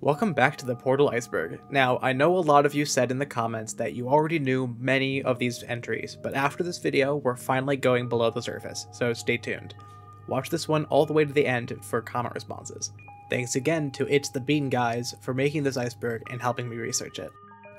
Welcome back to the Portal Iceberg. Now, I know a lot of you said in the comments that you already knew many of these entries, but after this video, we're finally going below the surface, so stay tuned. Watch this one all the way to the end for comment responses. Thanks again to It's the Bean Guys for making this iceberg and helping me research it.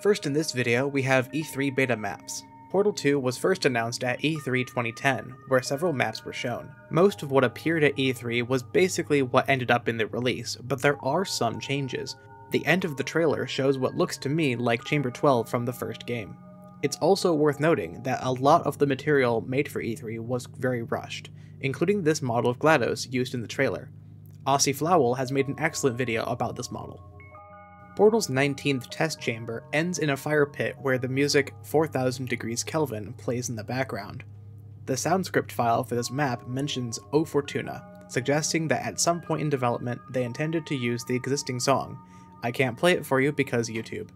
First in this video, we have E3 beta maps. Portal 2 was first announced at E3 2010, where several maps were shown. Most of what appeared at E3 was basically what ended up in the release, but there are some changes. The end of the trailer shows what looks to me like Chamber 12 from the first game. It's also worth noting that a lot of the material made for E3 was very rushed, including this model of GLaDOS used in the trailer. Aussie Flowl has made an excellent video about this model. Portal's 19th test chamber ends in a fire pit where the music 4000 degrees Kelvin plays in the background. The sound script file for this map mentions O Fortuna, suggesting that at some point in development they intended to use the existing song. I can't play it for you because YouTube.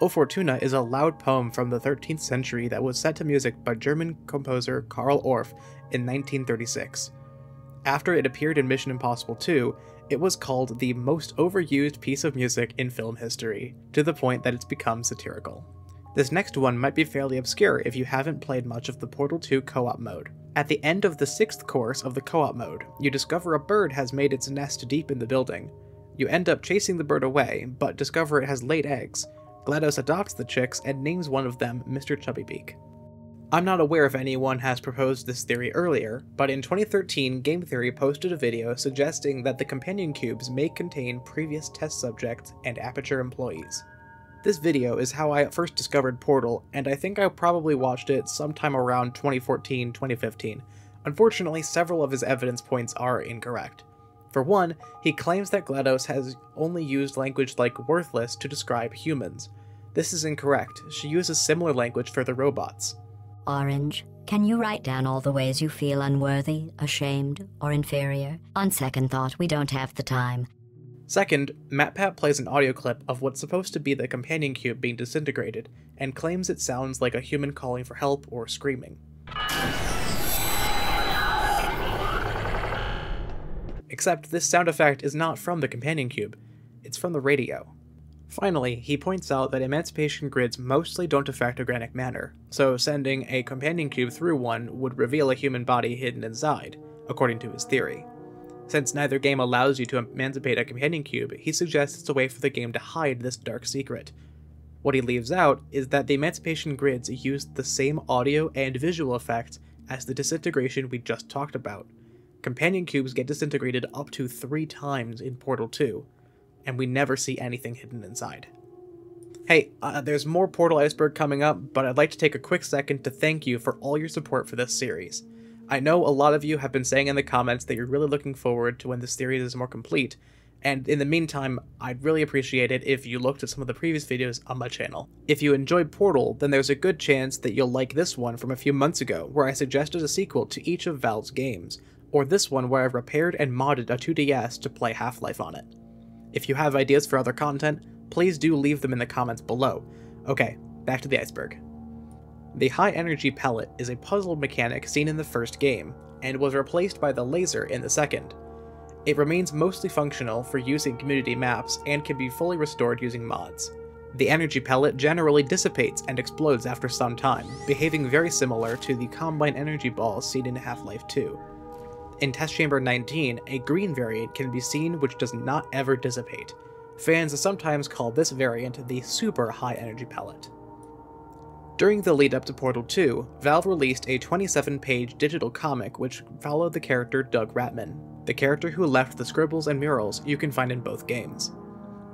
O Fortuna is a loud poem from the 13th century that was set to music by German composer Karl Orff in 1936. After it appeared in Mission Impossible 2, it was called the most overused piece of music in film history, to the point that it's become satirical. This next one might be fairly obscure if you haven't played much of the Portal 2 co-op mode. At the end of the 6th course of the co-op mode, you discover a bird has made its nest deep in the building. You end up chasing the bird away, but discover it has laid eggs. GLaDOS adopts the chicks and names one of them Mr. Chubbybeak. I'm not aware if anyone has proposed this theory earlier, but in 2013 Game Theory posted a video suggesting that the companion cubes may contain previous test subjects and Aperture employees. This video is how I first discovered Portal, and I think I probably watched it sometime around 2014-2015. Unfortunately, several of his evidence points are incorrect. For one, he claims that GLaDOS has only used language like worthless to describe humans. This is incorrect. She uses similar language for the robots. Orange, can you write down all the ways you feel unworthy, ashamed, or inferior? On second thought, we don't have the time. Second, MatPat plays an audio clip of what's supposed to be the companion cube being disintegrated, and claims it sounds like a human calling for help or screaming. Except this sound effect is not from the companion cube, it's from the radio. Finally, he points out that emancipation grids mostly don't affect organic matter, so sending a companion cube through one would reveal a human body hidden inside, according to his theory. Since neither game allows you to emancipate a companion cube, he suggests it's a way for the game to hide this dark secret. What he leaves out is that the emancipation grids use the same audio and visual effects as the disintegration we just talked about. Companion cubes get disintegrated up to 3 times in Portal 2, and we never see anything hidden inside. Hey, there's more Portal Iceberg coming up, but I'd like to take a quick second to thank you for all your support for this series. I know a lot of you have been saying in the comments that you're really looking forward to when this series is more complete, and in the meantime, I'd really appreciate it if you looked at some of the previous videos on my channel. If you enjoyed Portal, then there's a good chance that you'll like this one from a few months ago, where I suggested a sequel to each of Valve's games, or this one where I've repaired and modded a 2DS to play Half-Life on it. If you have ideas for other content, please do leave them in the comments below. Okay, back to the iceberg. The high energy pellet is a puzzle mechanic seen in the first game, and was replaced by the laser in the second. It remains mostly functional for use in community maps and can be fully restored using mods. The energy pellet generally dissipates and explodes after some time, behaving very similar to the Combine energy balls seen in Half-Life 2. In Test Chamber 19, a green variant can be seen which does not ever dissipate. Fans sometimes call this variant the super high energy pellet. During the lead up to Portal 2, Valve released a 27-page digital comic which followed the character Doug Ratman, the character who left the scribbles and murals you can find in both games.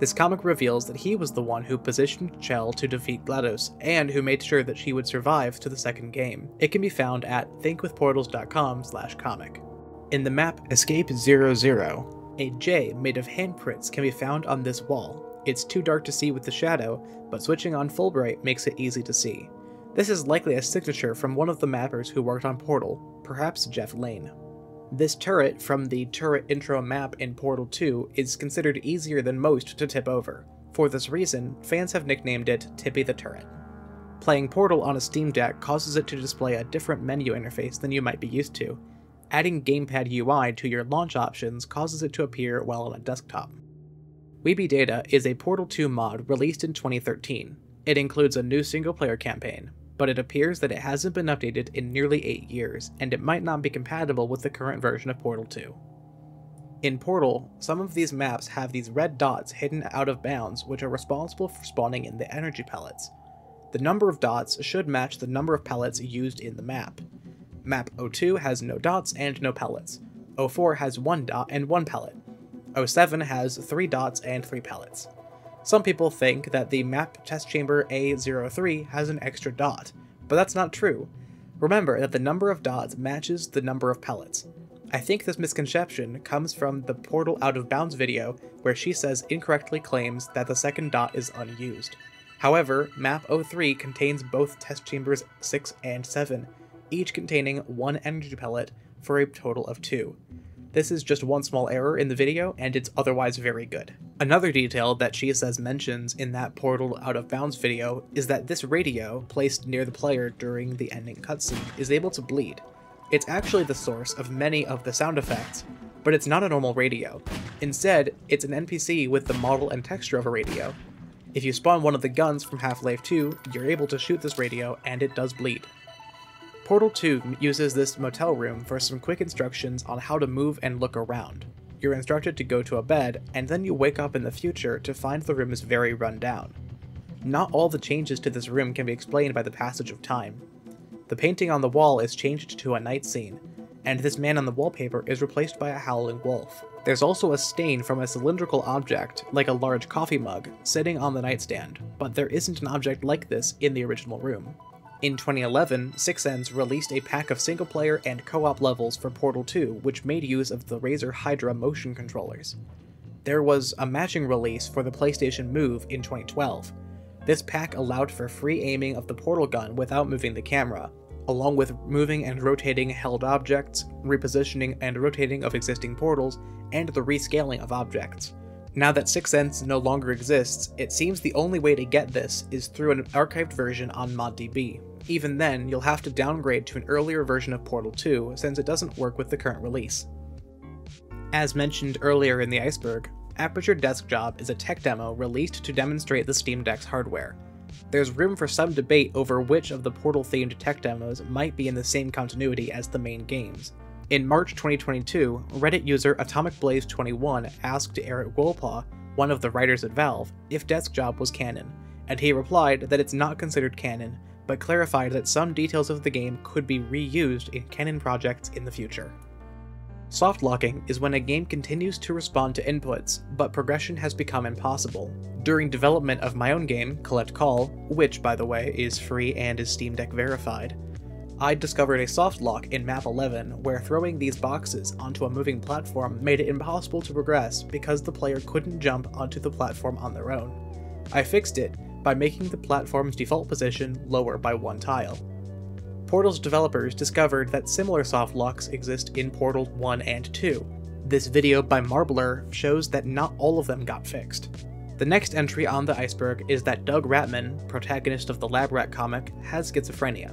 This comic reveals that he was the one who positioned Chell to defeat GLaDOS, and who made sure that she would survive to the second game. It can be found at thinkwithportals.com/comic. In the map Escape 00, a J made of handprints can be found on this wall. It's too dark to see with the shadow, but switching on full bright makes it easy to see. This is likely a signature from one of the mappers who worked on Portal, perhaps Jeff Lane. This turret from the turret intro map in Portal 2 is considered easier than most to tip over. For this reason, fans have nicknamed it Tippy the Turret. Playing Portal on a Steam Deck causes it to display a different menu interface than you might be used to. Adding Gamepad UI to your launch options causes it to appear well on a desktop. Weeby Data is a Portal 2 mod released in 2013. It includes a new single-player campaign, but it appears that it hasn't been updated in nearly 8 years, and it might not be compatible with the current version of Portal 2. In Portal, some of these maps have these red dots hidden out of bounds which are responsible for spawning in the energy pellets. The number of dots should match the number of pellets used in the map. Map 02 has no dots and no pellets. 04 has 1 dot and 1 pellet. 07 has 3 dots and 3 pellets. Some people think that the map test chamber A03 has an extra dot, but that's not true. Remember that the number of dots matches the number of pellets. I think this misconception comes from the Portal Out of Bounds video where she says incorrectly claims that the second dot is unused. However, map 03 contains both test chambers 6 and 7, each containing 1 energy pellet for a total of 2. This is just one small error in the video, and it's otherwise very good. Another detail that she says mentions in that Portal Out of Bounds video is that this radio, placed near the player during the ending cutscene, is able to bleed. It's actually the source of many of the sound effects, but it's not a normal radio. Instead, it's an NPC with the model and texture of a radio. If you spawn one of the guns from Half-Life 2, you're able to shoot this radio, and it does bleed. Portal 2 uses this motel room for some quick instructions on how to move and look around. You're instructed to go to a bed, and then you wake up in the future to find the room is very run down. Not all the changes to this room can be explained by the passage of time. The painting on the wall is changed to a night scene, and this man on the wallpaper is replaced by a howling wolf. There's also a stain from a cylindrical object, like a large coffee mug, sitting on the nightstand, but there isn't an object like this in the original room. In 2011, 6ends released a pack of single-player and co-op levels for Portal 2 which made use of the Razer Hydra motion controllers. There was a matching release for the PlayStation Move in 2012. This pack allowed for free aiming of the portal gun without moving the camera, along with moving and rotating held objects, repositioning and rotating of existing portals, and the rescaling of objects. Now that 6ends no longer exists, it seems the only way to get this is through an archived version on ModDB. Even then, you'll have to downgrade to an earlier version of Portal 2 since it doesn't work with the current release. As mentioned earlier in the Iceberg, Aperture Desk Job is a tech demo released to demonstrate the Steam Deck's hardware. There's room for some debate over which of the Portal-themed tech demos might be in the same continuity as the main games. In March 2022, Reddit user AtomicBlaze21 asked Eric Wolpaw, one of the writers at Valve, if Desk Job was canon, and he replied that it's not considered canon, but clarified that some details of the game could be reused in canon projects in the future. Soft locking is when a game continues to respond to inputs, but progression has become impossible. During development of my own game, Collect Call, which, by the way, is free and is Steam Deck verified, I discovered a soft lock in map 11 where throwing these boxes onto a moving platform made it impossible to progress because the player couldn't jump onto the platform on their own. I fixed it by making the platform's default position lower by 1 tile. Portal's developers discovered that similar soft locks exist in Portal 1 and 2. This video by Marbler shows that not all of them got fixed. The next entry on the Iceberg is that Doug Ratman, protagonist of the Lab Rat comic, has schizophrenia.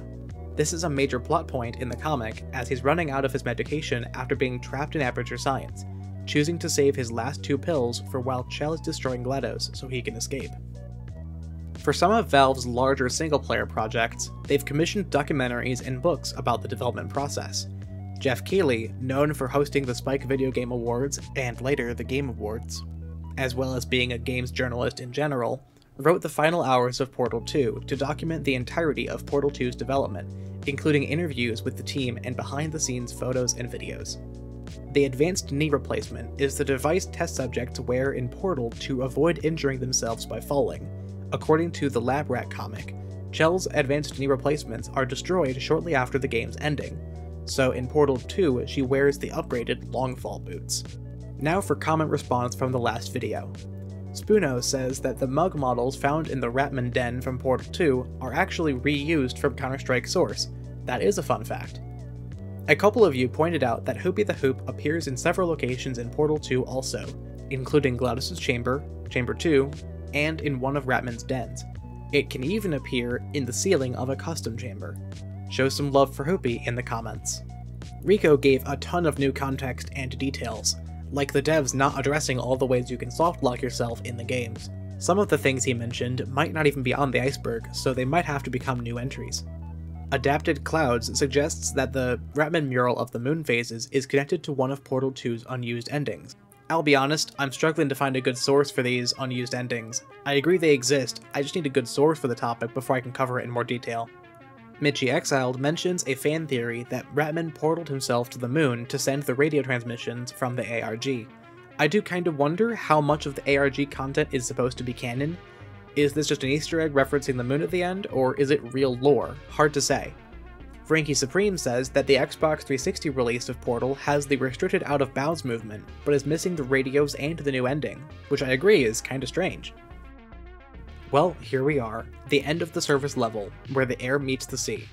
This is a major plot point in the comic as he's running out of his medication after being trapped in Aperture Science, choosing to save his last 2 pills for while Chell is destroying GLaDOS so he can escape. For some of Valve's larger single-player projects, they've commissioned documentaries and books about the development process. Jeff Keighley, known for hosting the Spike Video Game Awards and later the Game Awards, as well as being a games journalist in general, wrote the final hours of Portal 2 to document the entirety of Portal 2's development, including interviews with the team and behind-the-scenes photos and videos. The advanced knee replacement is the device test subjects wear in Portal to avoid injuring themselves by falling. According to the Lab Rat comic, Chell's advanced knee replacements are destroyed shortly after the game's ending, so in Portal 2 she wears the upgraded long fall boots. Now for comment response from the last video. Spoono says that the mug models found in the Ratman den from Portal 2 are actually reused from Counter-Strike Source. That is a fun fact. A couple of you pointed out that Hoopy the Hoop appears in several locations in Portal 2 also, including GLaDOS' chamber, Chamber 2, and in one of Ratman's dens. It can even appear in the ceiling of a custom chamber. Show some love for Hoopy in the comments. Rico gave a ton of new context and details. like the devs not addressing all the ways you can softlock yourself in the games. Some of the things he mentioned might not even be on the Iceberg, so they might have to become new entries. Adapted Clouds suggests that the Ratman mural of the moon phases is connected to one of Portal 2's unused endings. I'll be honest, I'm struggling to find a good source for these unused endings. I agree they exist, I just need a good source for the topic before I can cover it in more detail. Mitchie Exiled mentions a fan theory that Ratman portaled himself to the moon to send the radio transmissions from the ARG. I do kind of wonder how much of the ARG content is supposed to be canon. Is this just an Easter egg referencing the moon at the end, or is it real lore? Hard to say. Frankie Supreme says that the Xbox 360 release of Portal has the restricted out of bounds movement, but is missing the radios and the new ending, which I agree is kinda strange. Well, here we are, the end of the surface level, where the air meets the sea.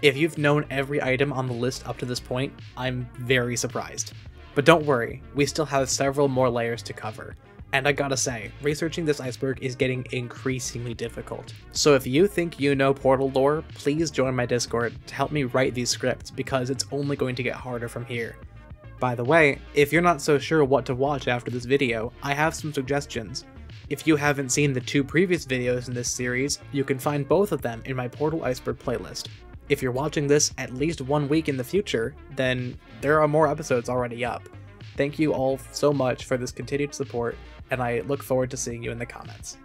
If you've known every item on the list up to this point, I'm very surprised. But don't worry, we still have several more layers to cover. And I gotta say, researching this iceberg is getting increasingly difficult. So if you think you know Portal lore, please join my Discord to help me write these scripts because it's only going to get harder from here. By the way, if you're not so sure what to watch after this video, I have some suggestions. If you haven't seen the 2 previous videos in this series, you can find both of them in my Portal Iceberg playlist. If you're watching this at least 1 week in the future, then there are more episodes already up. Thank you all so much for this continued support, and I look forward to seeing you in the comments.